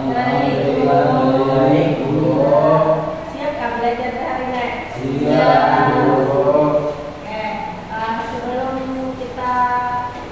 Baik, Bu. Siapkah belajar hari ini? Siap, Bu. Oke, sebelum kita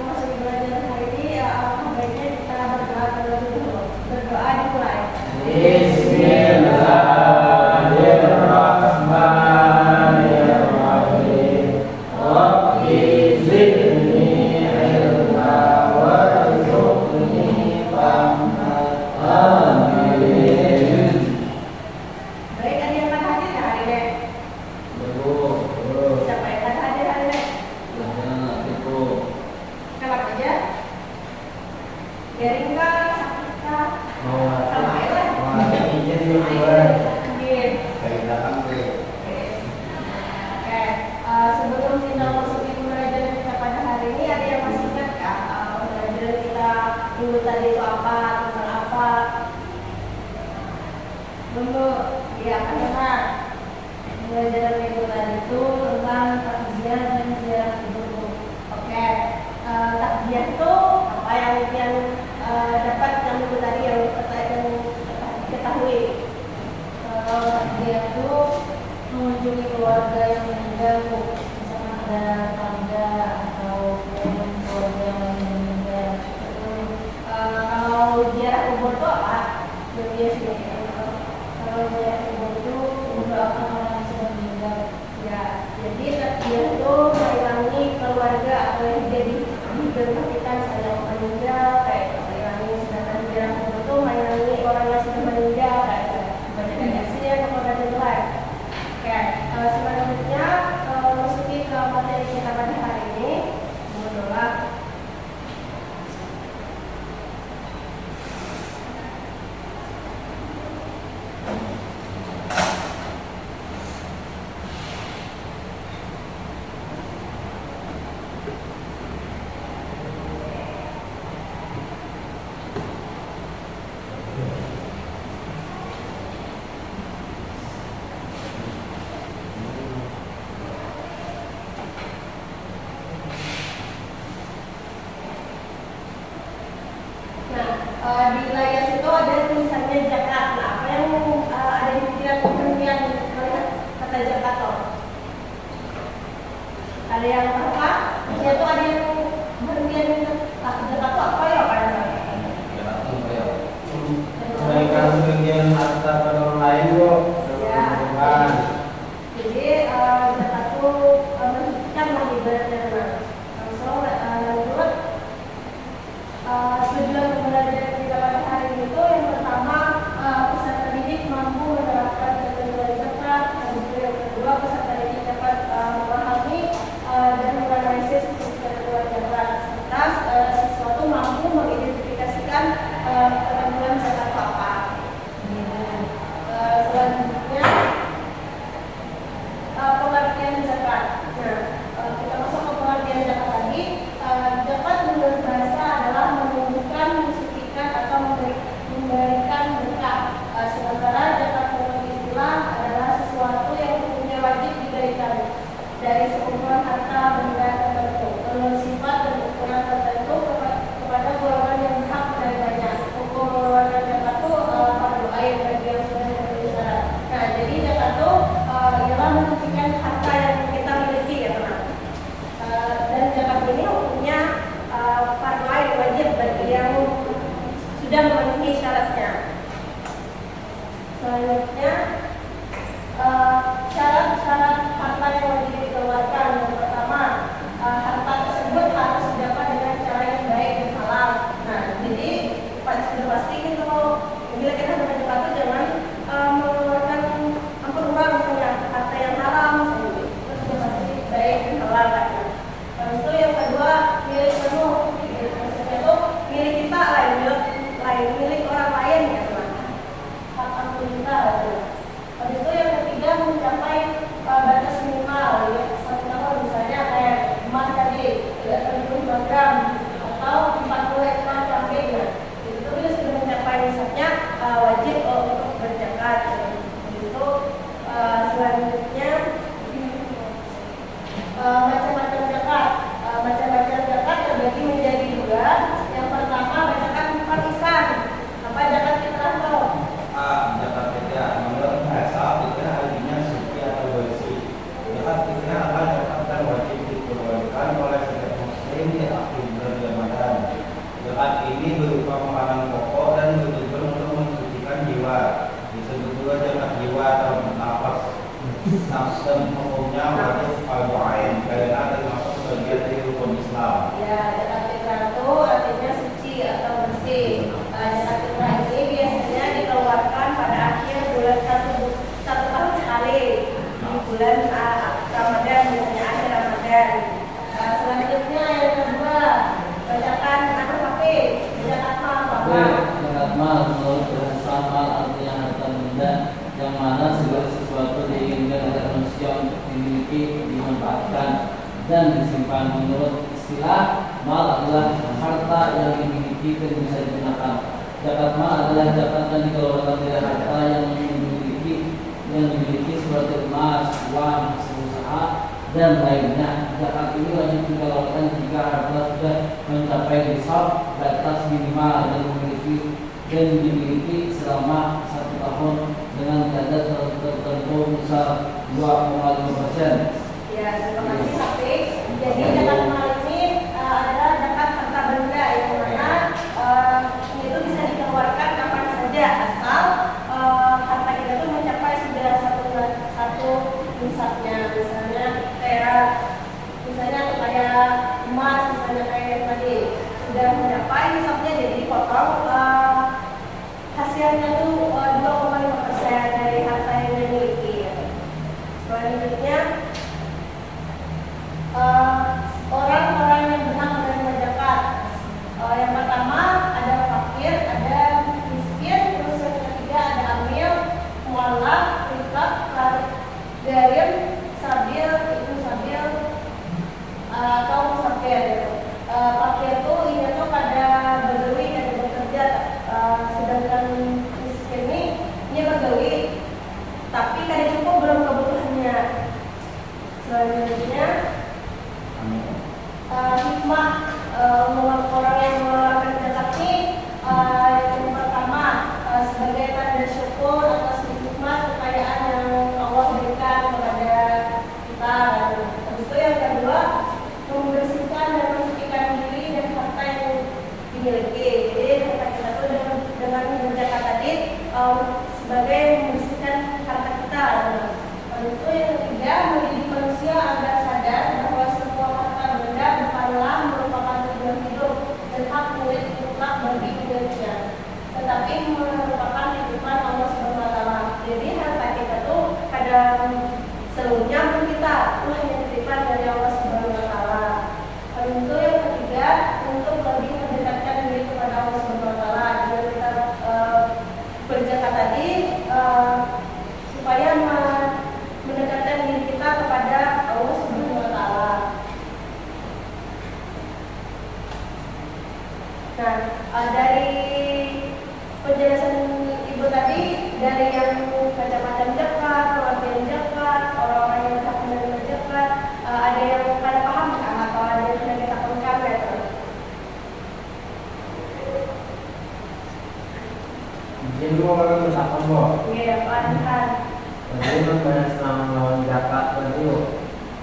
masuk belajar hari ini, alangkah baiknya kita berdoa terlebih dulu. Berdoa dimulai. Bismillahirrahmanirrahim. Rabbi zidni ilma warzuqni fahma. Amin. Baik, ada yang akan hadir hari ini? Siapa yang akan hadir hari ini? Kelak aja. Garing kah? Sakit kah? Sama aja lah. Oke, sebelum kita masuk ke pembelajaran kita pada hari ini, ada yang masih ingat kah pembelajaran kita minggu tadi itu apa, tentang apa? Belum? Ya, karena pembelajaran minggu tadi itu tentang takziah dan ziarah kubur. Oke, takziah itu apa yang dapat yang minggu tadi yang ketahui. Takziah itu mengunjungi keluarga yang meninggal, misalnya ada tangga atau keluarga yang meninggal. Kalau ziarah kubur itu apa? Biasanya kalau ziarah kubur itu mendoakan orang yang sudah meninggal. Ya, jadi takziah itu mengilangi keluarga atau yang jadi diberkatikan saya meninggal, kayak mengilangi sedangkan ziarah kubur itu mengilangi orang yang sudah meninggal, kayak kebanyakan kasih kepada Tuhan. Oke, selanjutnya masuki ke materi kita pada hari ini. Berdoa. Di layar situ ada tulisannya zakat. Nah, apa yang ada di pikiran pengertian melihat kata zakat? Ada yang apa? Ya tuh ada yang pengertian zakat itu apa ya, Pak? Kebaikan sebagian harta pada orang lain, Bu. Ya. Jadi zakat itu menunjukkan ibaratnya. Langsung lanjut. Tujuan pembelajaran kita pada hari ini itu yang pertama, peserta didik mampu menerapkan ketentuan zakat. Yang kedua, peserta didik dapat memahami dan menganalisis ketentuan zakat. Serta sesuatu mampu mengidentifikasikan ketentuan zakat itu apa. Selanjutnya pengertian zakat. Nah, kita masuk ke pengertian zakat lagi. Zakat menurut bahasa adalah menunjukkan, mensucikan atau memberikan berkah. Sementara zakat menurut istilah adalah sesuatu yang hukumnya wajib diberikan dari sekumpulan harta benda tertentu, menurut sifat dan ukuran tertentu kepada golongan yang berhak menerimanya. Hukum mengeluarkan zakat itu fardu ain bagi yang sudah memenuhi syarat. Nah, jadi zakat itu ialah menunjukkan harta yang kita miliki, ya teman. Dan zakat ini hukumnya fardu ain wajib bagi yang sudah memenuhi syaratnya. Selanjutnya syarat-syarat harta yang wajib dikeluarkan. Yang pertama, harta tersebut harus didapat dengan cara yang baik dan halal. Nah, jadi sudah pasti kita bila kita dapat zakat itu jangan mengeluarkan ampun uang, misalnya harta yang haram, misalnya. Itu sudah pasti baik dan halal kan. Lalu itu yang kedua, milik penuh. Maksudnya itu milik kita, milik orang lain, ya teman. Hak ampun kita. Lalu itu yang ketiga, mencapai batas minimal, ya. Contoh misalnya kayak emas tadi 35 gram atau 40 ekor cabai, ya. Itu sudah mencapai misalnya wajib dan disimpan. Menurut istilah, mal adalah harta yang dimiliki dan bisa digunakan. Zakat mal adalah zakat yang dikeluarkan dari harta yang dimiliki seperti emas, uang, hasil usaha, dan lainnya. Zakat ini wajib dikeluarkan jika harta sudah mencapai nisab batas minimal dan dimiliki selama 1 tahun dengan kadar tertentu, misal 2,5%. Ya, terima kasih Taufik. Jadi zakat mal ini adalah zakat harta benda yang mana itu bisa dikeluarkan kapan saja asal harta kita itu mencapai sudah satu nisabnya. Misalnya kayak emas, misalnya kayak yang tadi sudah mencapai nisabnya, jadi dipotong hasilnya tuh 2,5% dari harta yang dimiliki. Selanjutnya orang-orang yang berhak menerima zakat. Yang pertama ada fakir, ada miskin, terus yang ketiga ada amil, mualaf, rikab, garim, sabil, itu sabil atau musafir. Fakir tuh ini tuh pada begawi, ada bekerja, sedangkan miskin ini begawi tapi kada cukup belum kebutuhannya. Selanjutnya hikmah orang yang mengeluarkan zakat ini yang pertama sebagai tanda syukur atas nikmat kekayaan yang Allah berikan kepada kita. Habis itu yang kedua membersihkan dan mensucikan diri dan harta yang dimiliki. Jadi harta kita itu dengan berzakat tadi sebagai membersihkan harta kita. Habis itu yang ketiga mendidik manusia agar sadar bahwa semua harta benda bukanlah merupakan tujuan hidup dan hak milik mutlak bagi pemiliknya, tetapi merupakan titipan Allah Subhanahu wa Ta'ala. Jadi harta kita tuh kadang seluruhnya pun kita itu hanya titipan dari Allah Subhanahu wa Ta'ala. Habis itu yang ketiga untuk lebih mendekatkan diri kepada Allah Subhanahu wa Ta'ala. Dengan kita berzakat tadi supaya mendekatkan diri kita kepada Allah Subhanahu wa Ta'ala. Nah, dari penjelasan Ibu tadi, dari yang macam-macam zakat, pengertian zakat, orang-orang yang berhak menerima zakat, ada yang pada paham kan? Atau ada yang sudah kita ungkap ya? Jadi mau orang bersakan kok. Iya, kan. Jadi membahas tentang lawan zakat dulu.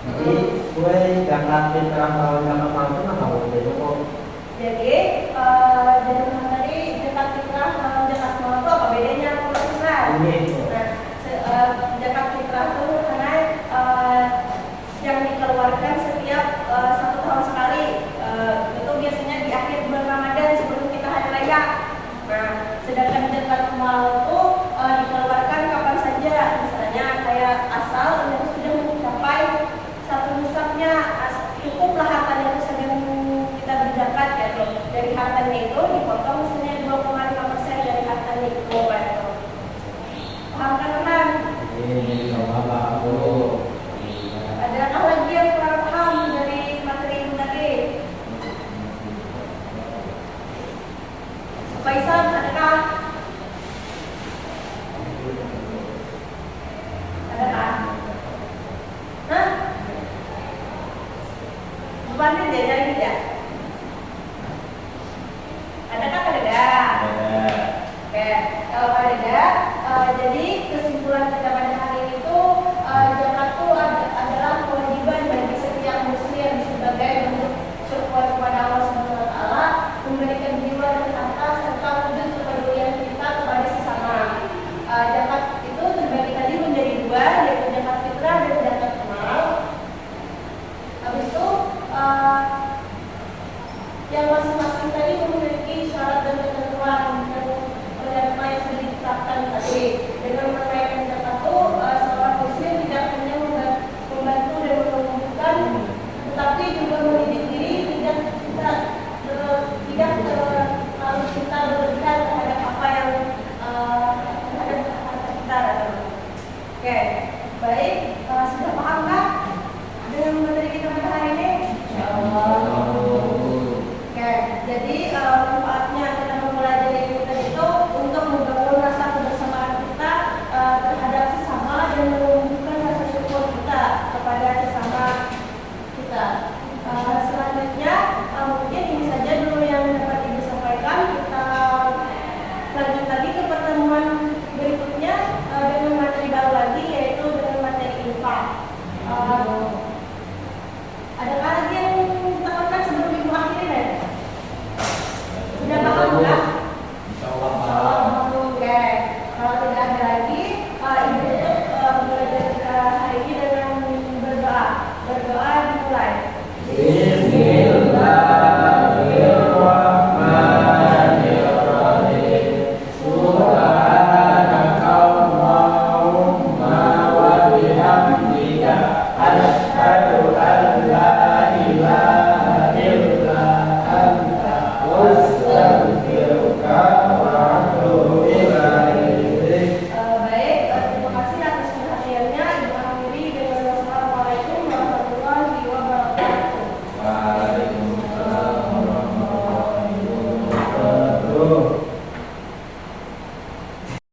Jadi gue zakat di terang lawan zakat langsung apa boleh kok? Jadi dalam